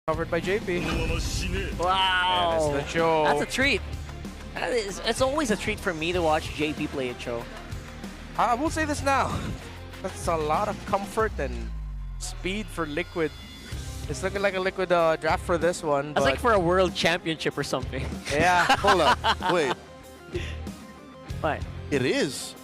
Covered by Jaypee. Wow. That's the show. That's a treat. It's always a treat for me to watch Jaypee play a show. I will say this now. That's a lot of comfort and speed for Liquid. It's looking like a Liquid draft for this one. It's like for a world championship or something. Yeah. Hold up. Wait. What? It is.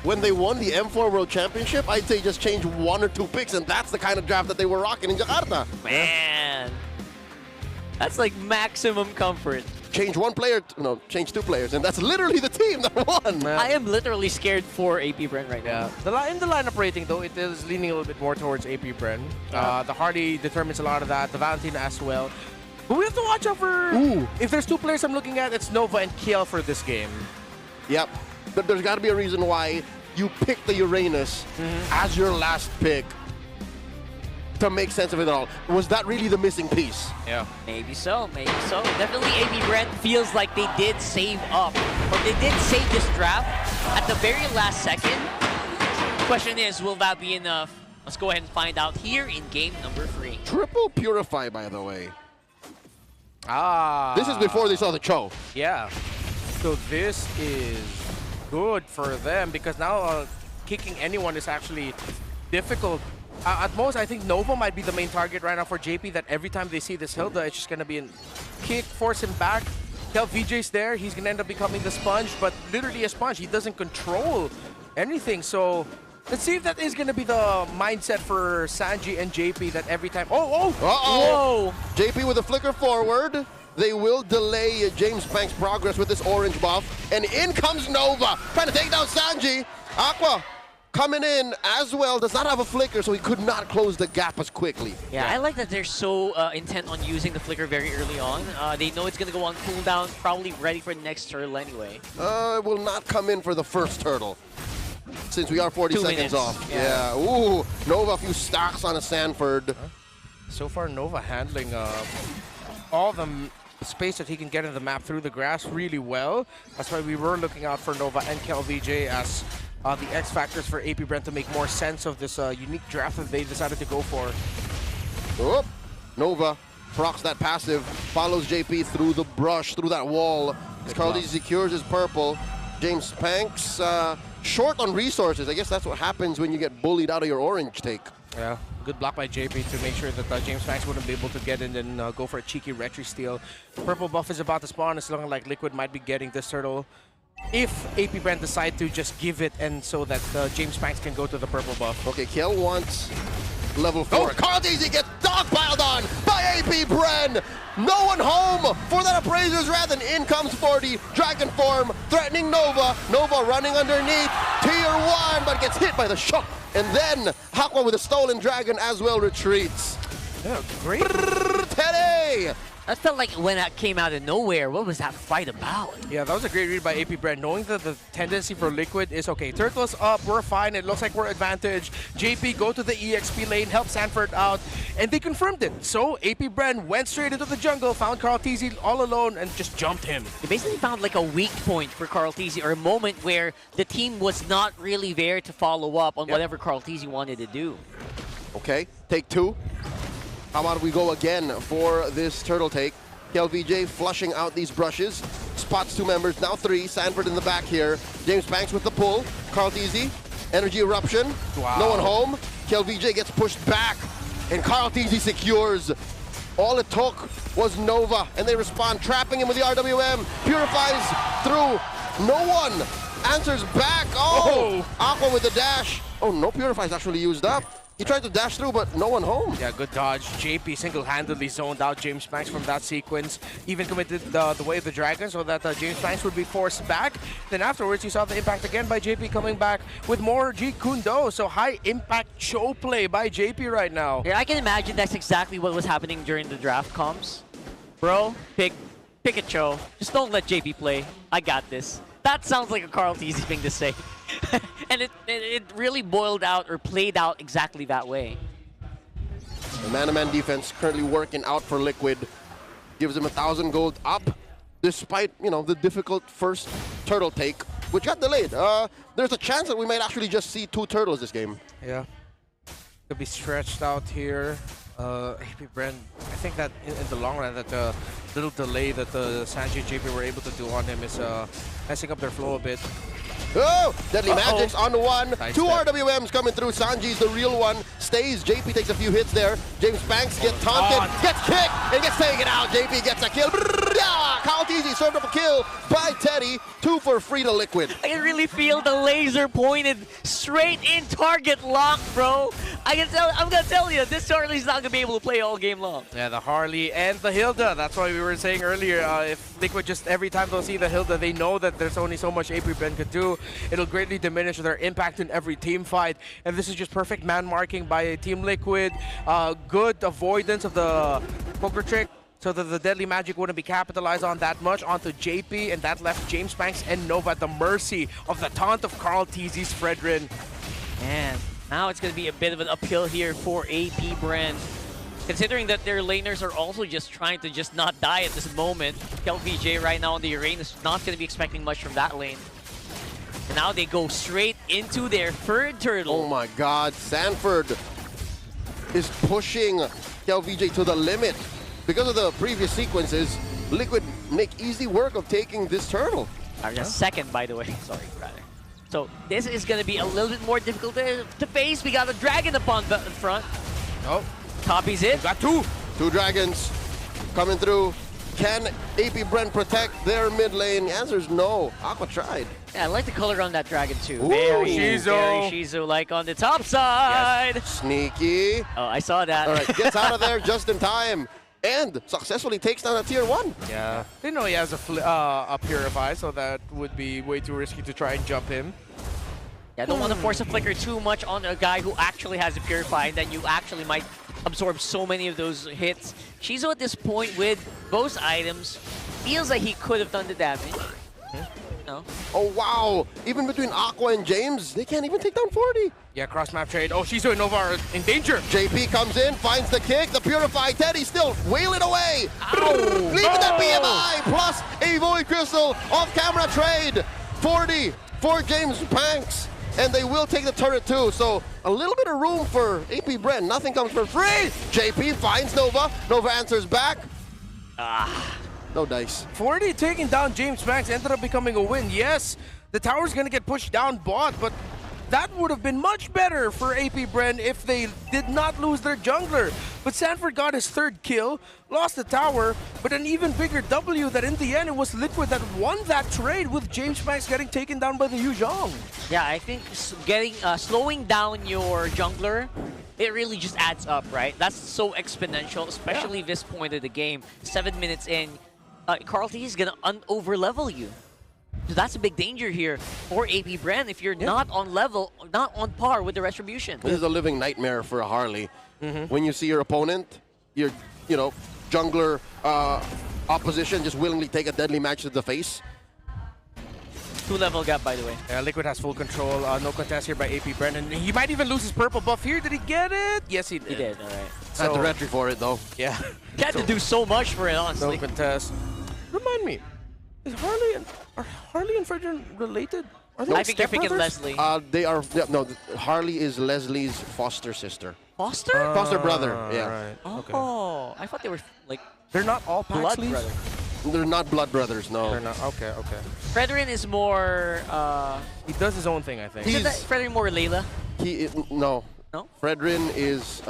When they won the M4 World Championship, I'd say just change 1 or 2 picks, and that's the kind of draft that they were rocking in Jakarta. Man. That's like maximum comfort. Change 1 player, no, change 2 players, and that's literally the team that won. I am literally scared for AP.Bren right now. In the lineup rating, though, it is leaning a little bit more towards AP.Bren. The Hardy determines a lot of that, the Valentine as well. But we have to watch out for... If there's 2 players I'm looking at, it's Nova and Kull for this game. Yep. But there's got to be a reason why you pick the Uranus as your last pick to make sense of it all. Was that really the missing piece? Yeah. Maybe so, maybe so. Definitely AP.Bren feels like they did save up, or they did save this draft at the very last second. Question is, will that be enough? Let's go ahead and find out here in game number 3. Triple Purify, by the way. Ah. This is before they saw the Cho. Yeah. So this is good for them because now kicking anyone is actually difficult. At most, I think Nova might be the main target right now for Jaypee, that every time they see this Hilda, it's just going to be a kick, force him back. KarlTzy's there. He's going to end up becoming the sponge, but literally a sponge. He doesn't control anything. So let's see if that is going to be the mindset for Sanji and Jaypee, that every time... Whoa! Jaypee with a flicker forward. They will delay Jamespangks' progress with this orange buff. And in comes Nova, trying to take down Sanji. Aqua coming in as well, does not have a flicker, so he could not close the gap as quickly. Yeah, I like that they're so intent on using the flicker very early on. They know it's going to go on cooldown, probably ready for the next turtle anyway. It will not come in for the first turtle, since we are 40 seconds minutes. off. Yeah. Ooh, Nova a few stocks on a Sanford. So far, Nova handling all the space that he can get in the map through the grass really well. That's why we were looking out for Nova and KarlTzy as the X factors for AP.Bren to make more sense of this unique draft that they decided to go for. Oop. Nova procs that passive, follows Jaypee through the brush, through that wall. As KarlTzy secures his purple. Jamespangks short on resources. I guess that's what happens when you get bullied out of your orange take. Yeah, good block by Jaypee to make sure that Jamespangks wouldn't be able to get in and go for a cheeky retry steal. Purple buff is about to spawn. It's looking like Liquid might be getting this turtle if AP.Bren decide to just give it, and so that Jamespangks can go to the purple buff. Okay, Kull wants level 4. KarlTzy gets dogpiled on by AP.Bren. No one home for that Appraiser's Wrath, and in comes 40. Dragon form threatening Nova. Nova running underneath. Tier 1, but gets hit by the shock. And then Aqua with a stolen dragon as well retreats. Yeah, great. Teddy! That felt like when that came out of nowhere. What was that fight about? Yeah, that was a great read by AP.Bren, knowing that the tendency for Liquid is, okay, Turtle's up, we're fine, it looks like we're advantaged. Jaypee go to the EXP lane, help Sanford out, and they confirmed it. So AP.Bren went straight into the jungle, found KarlTzy all alone, and just jumped him. They basically found like a weak point for KarlTzy, or a moment where the team was not really there to follow up on whatever KarlTzy wanted to do. Okay, take 2. How about we go again for this turtle take? KarlTzy flushing out these brushes. Spots 2 members, now 3. Sanford in the back here. Jamespangks with the pull. KarlTzy, energy eruption. Wow. No one home. KarlTzy gets pushed back. And KarlTzy secures. All it took was Nova. And they respond, trapping him with the RWM. Purifies through. No one answers back. Oh! Aqua with the dash. Oh, no Purifies actually used up. He tried to dash through, but no one home. Yeah, good dodge. Jaypee single-handedly zoned out Jamespangks from that sequence. Even committed the way of the dragon so that Jamespangks would be forced back. Then afterwards, you saw the impact again by Jaypee coming back with more G Kundo. So high-impact show play by Jaypee right now. Yeah, I can imagine that's exactly what was happening during the draft comms. Bro, pick a Cho. Just don't let Jaypee play. I got this. That sounds like a KarlTzy thing to say. And it really boiled out or played out exactly that way. The man-to-man defense currently working out for Liquid. Gives him 1,000 gold up, despite, you know, the difficult first turtle take, which got delayed. There's a chance that we might actually just see 2 turtles this game. Yeah. Could be stretched out here. AP.Bren, I think that in the long run, that little delay that the Sanji and Jaypee were able to do on him is messing up their flow a bit. Oh, Deadly Magics on the one. Nice 2 step. RWMs coming through. Sanji's the real one. Stays. Jaypee takes a few hits there. Jamespangks gets taunted, gets kicked, and gets taken out. Jaypee gets a kill. KarlTzy served up a kill by Teddy. 2 for free to Liquid. I can really feel the laser pointed straight in target lock, bro. I'm gonna tell you, this Harley's not gonna be able to play all game long. Yeah, the Harley and the Hilda. That's why we were saying earlier, if Liquid just every time they'll see the Hilda, they know that there's only so much AP.Bren could do. It'll greatly diminish their impact in every team fight. And this is just perfect man marking by Team Liquid. Good avoidance of the poker trick, so that the Deadly Magic wouldn't be capitalized on that much onto Jaypee, and that left Jamespangks and Nova at the mercy of the taunt of KarlTzy's Fredrin. And now it's going to be a bit of an uphill here for AP.Bren. Considering that their laners are also just trying to just not die at this moment. LVJ right now on the Arena is not going to be expecting much from that lane. And now they go straight into their third turtle. Oh my god, Sanford is pushing LVJ to the limit. Because of the previous sequences, Liquid make easy work of taking this turtle. Just second, by the way. Sorry, rather. So this is going to be a little bit more difficult to face. We got a dragon upon the front. Oh, Copies it. got 2. 2 dragons coming through. Can AP.Bren protect their mid lane? The answer is no. Aqua tried. Yeah, I like the color on that dragon too. Ooh. Very Shizu. Shizu-like on the top side. Sneaky. Oh, I saw that. All right, gets out of there just in time. And successfully takes down a tier 1. Yeah, didn't know he has a Purify, so that would be way too risky to try and jump him. Yeah, I don't want to force a flicker too much on a guy who actually has a Purify, and then you actually might absorb so many of those hits. Shizu at this point with both items feels like he could have done the damage. No. Oh wow, even between Aqua and James, they can't even take down 40. Yeah, cross map trade. Oh, Shizu and Nova are in danger. Jaypee comes in, finds the kick, the Purify, Teddy still wailing away. Ow. Leaving that BMI plus a Void Crystal off-camera trade. 40 for Jamespangks, and they will take the turret too. So a little bit of room for AP.Bren. Nothing comes for free. Jaypee finds Nova. Nova answers back. No dice. 40 taking down Jamespangks ended up becoming a win. Yes, the tower's gonna get pushed down bot, but that would have been much better for AP.Bren if they did not lose their jungler. But Sanford got his 3rd kill, lost the tower, but an even bigger W that in the end it was Liquid that won that trade, with Jamespangks getting taken down by the Jowm. Yeah, I think slowing down your jungler, it really just adds up, right? That's so exponential, especially this point of the game. 7 minutes in, KarlTzy is gonna over-level you. So that's a big danger here for AP.Bren if you're not on level, not on par with the Retribution. This is a living nightmare for a Harley. When you see your opponent, your jungler opposition just willingly take a deadly match to the face. 2-level gap, by the way. Yeah, Liquid has full control. No contest here by AP.Bren, and he might even lose his purple buff here. Did he get it? Yes, he did. He did, all right. Had the retry for it though. Yeah. He had to do so much for it, honestly. No contest. Remind me, are Harley and Fredrin related? Are they I think you're thinking stepbrothers? Leslie. They are, no, Harley is Leslie's foster sister. Foster? Foster brother, yeah. Right. Okay. Oh, I thought they were like They're not all blood Paxleys? brother. They're not blood brothers, no. They're not. Okay, okay. Fredrin is more, He does his own thing, I think. isn't that Fredrin more Layla? No. No? Fredrin is,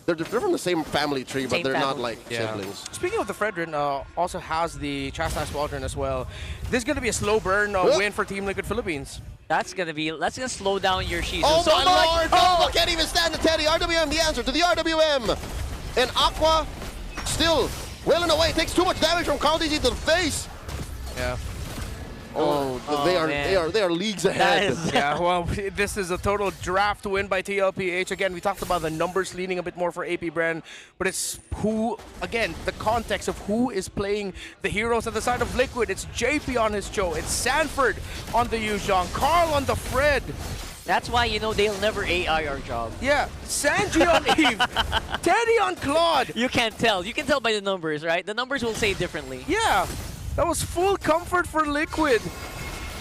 they're from the same family tree, but Same they're not family. like Yeah. siblings. Speaking of the Fredrin, also has the Chastise Squadron as well. This is going to be a slow burn win for Team Liquid Philippines. That's gonna slow down your Shizu Oh so my much. lord! Nova can't even stand the Teddy. RWM the answer to the RWM. And Aqua still wailing away. Takes too much damage from KarlTzy to the face. Yeah. Oh, man. they are leagues ahead. That is Yeah, well, this is a total draft win by TLPH. Again, we talked about the numbers leaning a bit more for AP.Bren, but it's who, again, the context of who is playing the heroes at the side of Liquid. It's Jaypee on his Joe, it's Sanford on the Yuzhong, Karl on the Fred. That's why they'll never AI our job. Yeah, Sanji on Eve, Teddy on Claude. You can't tell. You can tell by the numbers, right? The numbers will say differently. Yeah, that was full comfort for Liquid.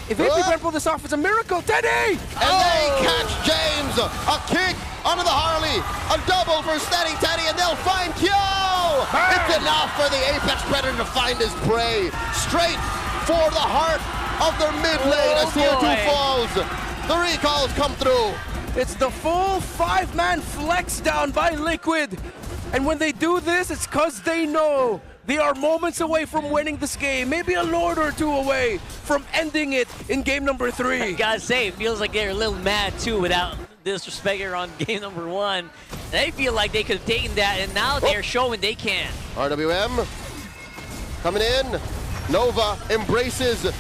If AP.Bren pull this off, it's a miracle. Teddy! And they catch James. A kick onto the Harley. A double for Steady Teddy, and they'll find Cull. It's enough for the Apex Predator to find his prey. Straight for the heart of their mid lane as Tier 2 falls. The recalls come through. It's the full 5-man flex down by Liquid. And when they do this, it's because they know they are moments away from winning this game. Maybe a Lord or two away from ending it in game number 3. Gotta say, it feels like they're a little mad too without disrespect here on game number 1. They feel like they could have taken that, and now they're showing they can. RWM coming in. Nova embraces the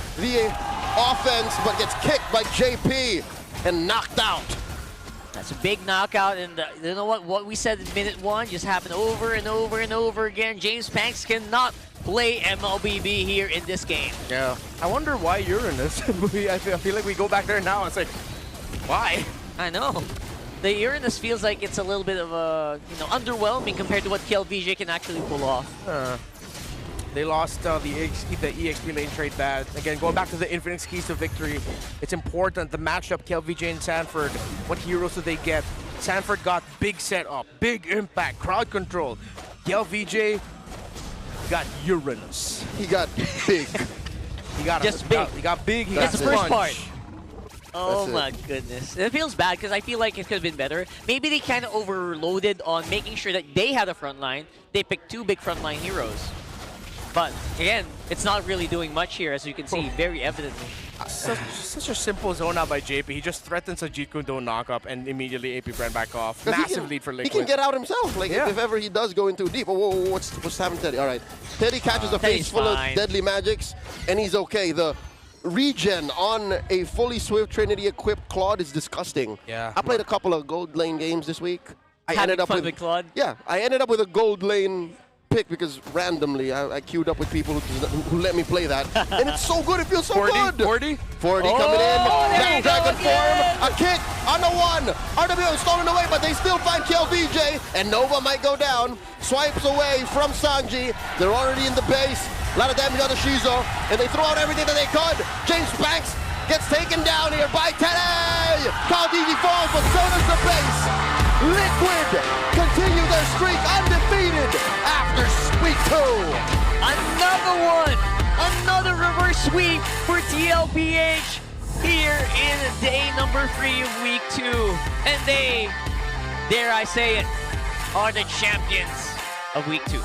offense, but gets kicked by Jaypee and knocked out. That's a big knockout, and you know what we said in minute 1 just happened over and over and over again. Jamespangks cannot play MLBB here in this game. Yeah. I wonder why you're in this. I feel like we go back there now and say, why? I know. The Uranus feels like it's a little bit of a, underwhelming compared to what KarlTzy can actually pull off. They lost the EXP lane trade bad. Again, going back to the infinite keys to victory, it's important. The matchup, KarlTzy and Sanford, what heroes do they get? Sanford got big setup, big impact, crowd control. KarlTzy got Uranus. He got big. He got Just big. He got big. He That's got the first punch. part. Oh That's my goodness. It feels bad because I feel like it could have been better. Maybe they kind of overloaded on making sure that they had a front line. They picked 2 big frontline heroes. But again, it's not really doing much here, as you can see very evidently. Such a simple zone out by Jaypee. He just threatens a Jeet Kune Do knock up and immediately AP.Bren back off. 'Cause Massive lead for He Liquid. can get out himself, like Yeah. if ever he does go in too deep. Whoa, what's happening, Teddy? All right, Teddy catches a face Teddy's full of fine. deadly magics, and he's okay. The regen on a fully Swift Trinity equipped Claude is disgusting. Yeah. I played a couple of gold lane games this week. I Having ended up fun with with Claude? Yeah, I ended up with a gold lane pick because randomly I queued up with people who let me play that, and it's so good. It feels so 40, good. 40. 40 coming in. there you go Dragon form. again. A kick on the 1. RWM stolen away, but they still find KarlTzy, and Nova might go down. Swipes away from Sanji. They're already in the base. A lot of damage on the Shizo, and they throw out everything that they could. Jamespangks gets taken down here by Teddy. KarlTzy falls, but so does the base. Liquid continue their streak undefeated after week 2. Another one! Another reverse sweep for TLPH here in day number 3 of week 2. And they, dare I say it, are the champions of week 2.